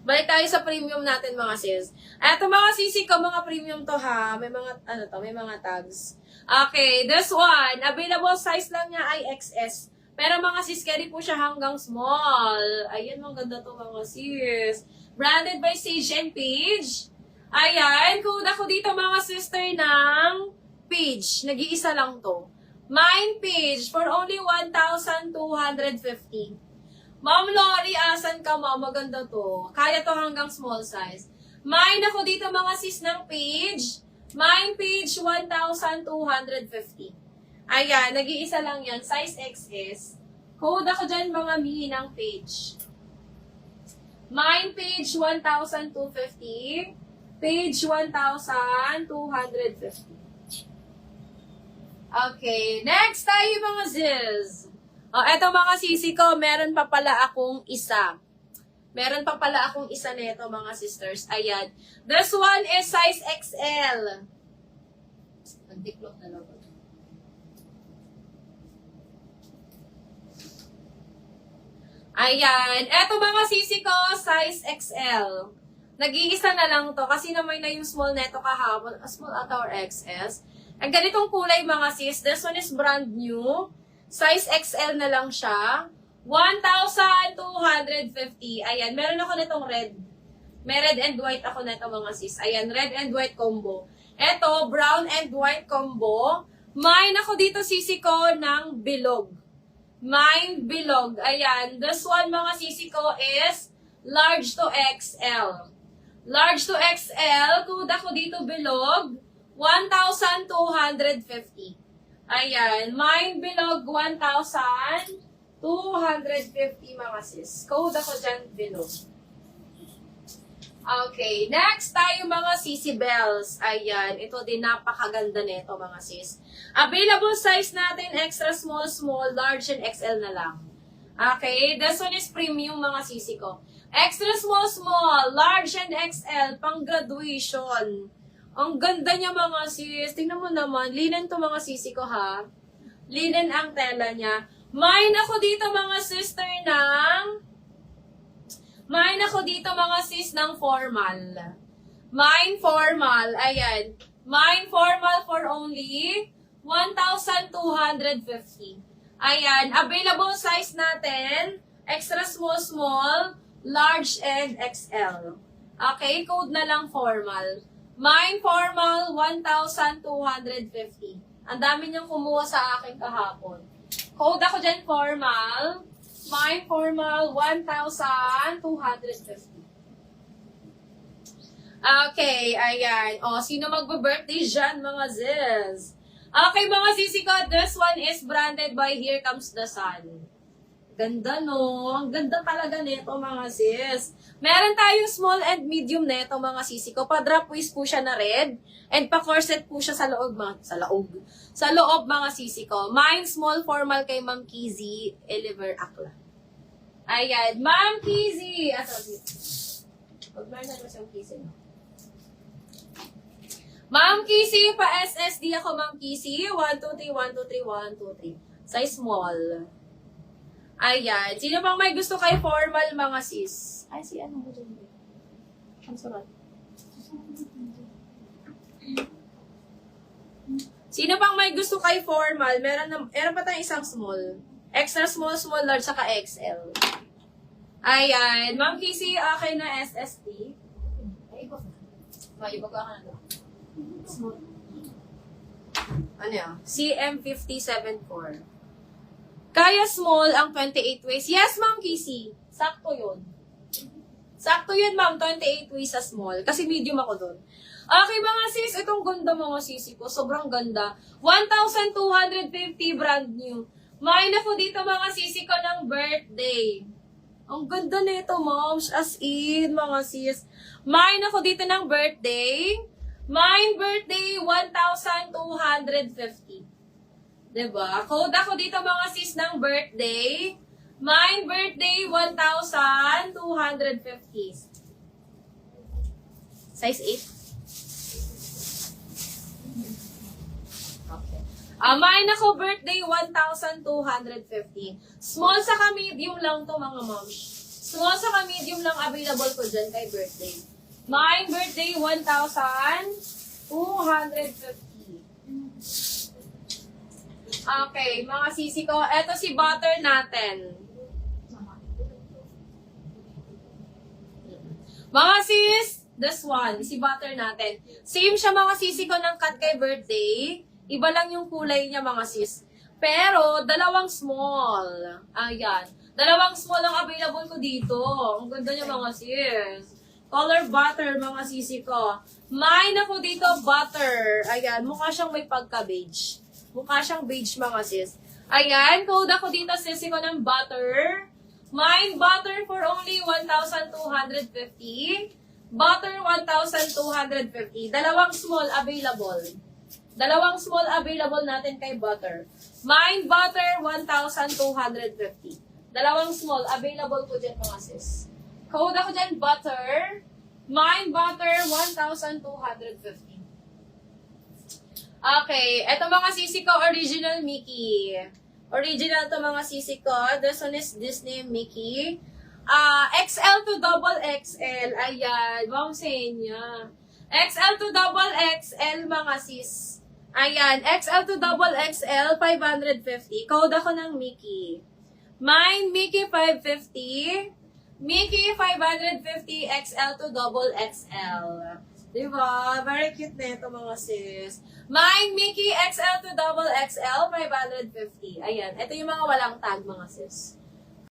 Balik tayo sa premium natin mga sis. Eto mga sisi ko, mga premium to ha. May mga, may mga tags. Okay, this one, available size lang niya ay XS. Pero mga sis, carry po siya hanggang small. Ayan, mga ganda to mga sis. Branded by Sage and Page. Ayan, code ako dito mga sister ng Page. Nag-iisa lang to. Mine Page for only 1,250. Ma'am Lori, asan ka ma'am? Maganda to. Kaya to hanggang small size. Mine ako dito mga sis ng Page. Mine Page 1,250. Ayan, nag-iisa lang yan. Size XS. Code ako dyan mga mi ng Page. Mine Page 1,250. Page 1,250. Okay, next tayo mga sis. Eto mga sisi ko, meron pa pala akong isa. Meron pa pala akong isa nito mga sisters. Ayan. This one is size XL. Nagdiklop na lang. Ayan. Eto mga sisi ko, size XL. Nag-iisa na lang to kasi naman na yung small neto kahapon. Small ata or XS. Ang ganitong kulay mga sis. This one is brand new. Size XL na lang siya. 1,250. Ayan, meron ako nitong red. May red and white ako nito mga sis. Ayan, red and white combo. Ito, brown and white combo. Mine ako dito sisi ko ng bilog. Mine bilog. Ayan, this one mga sisi ko is large to XL. Large to XL, code ako dito bilog. 1,250. Ayan, mine bilog 1,250 mga sis. Code ako dyan bilog. Okay, next tayo mga sisi bells. Ayan, ito din napakaganda nito mga sis. Available size natin extra small, small, large, and XL na lang. Okay, this one is premium mga sisi ko. Extra small, small, large, and XL pang graduation. Ang ganda niya mga sis. Tingnan mo naman. Linen to mga sisi ko ha. Linen ang tela niya. Mine ako dito mga sister ng... Mine ako dito mga sis ng formal. Mine formal. Ayan. Mine formal for only 1,250. Ayan. Available size natin. Extra small, small, large, and XL. Okay. Code na lang formal. Mine formal, 1,250. Ang dami niyang kumuha sa akin kahapon. Code ako dyan, formal. Mine formal, 1,250. Okay, ayan. O, sino magbe-birthday dyan, mga sis? Okay, mga sisi ko, this one is branded by Here Comes the Sun. Ganda, no? Ang ganda talaga nito, mga sis. Meron tayong small and medium nito, mga sisi ko. Pa-drop waist po siya na red. And pa-corset po siya sa loob, Sa loob, mga sisi ko. Mine small formal kay Ma'am Kizzy Eliver Akla. Ayan. Ma'am Kizzy! Pag-burn na siyang Kizzy, no? Ma'am Kizzy, pa-SSD ako, Ma'am Kizzy. 123, 123, 123. Size small. Ayan. Sino pang may gusto kay formal, mga sis? Ay, si ano mo dyan? Ang surat. Sino pang may gusto kay formal? Meron pa tayong isang small. Extra small, small, large, saka XL. Ayan. Ma'am Kissy, okay na SSD. Ay, iba ka. Iba ka na. Small. Ano yan? CM574. Kaya small ang 28 waist. Yes, Ma'am Kissy. Sakto yun. Sakto yun, Ma'am. 28 waist sa small. Kasi medium ako doon. Okay, mga sis. Itong ganda, mga sisi ko. Sobrang ganda. 1,250 brand new. Mine ako dito, mga sisi ko ng birthday. Ang ganda nito, moms. As in, mga sis. Mine ako dito ng birthday. Mine birthday, 1,250. Diba? Code ako dito mga sis ng birthday. Mine birthday, 1,250. Size 8. Okay. Mine ako birthday, 1,250. Small sa medium lang to mga moms. Small saka medium lang available ko dyan kay birthday. Mine birthday, 1,250. Okay, mga sisi ko. Eto si butter natin. Mga sis, this one, si butter natin. Same siya mga sisi ko ng cut kay birthday. Iba lang yung kulay niya mga sis. Pero, dalawang small. Ayan. Dalawang small ang available ko dito. Ang ganda niya mga sis. Color butter, mga sisi ko. Mine ako dito, butter. Ayan, mukha siyang may pagka-beige. Mukha siyang beige, mga sis. Ayan, code ako dito, sisi ko ng butter. Mine butter for only 1,250. Butter, 1,250. Dalawang small available. Dalawang small available natin kay butter. Mine butter, 1,250. Dalawang small available ko dyan, mga sis. Code ako dyan, butter. Mine butter, 1,250. Okay, eto mga sisi ko, original Mickey. Original to mga sisi ko. This one is Disney Mickey. XL to double XL. Ayan, bang sa inyo. XL to double XL, mga sis. Ayan, XL to double XL, 550. Code ako ng Mickey. Mine, Mickey 550. Mickey 550 XL to double XL. Diba? Very cute na ito, mga sis. Mine, Mickey XL to double XL, 550. Ayan. Ito yung mga walang tag, mga sis.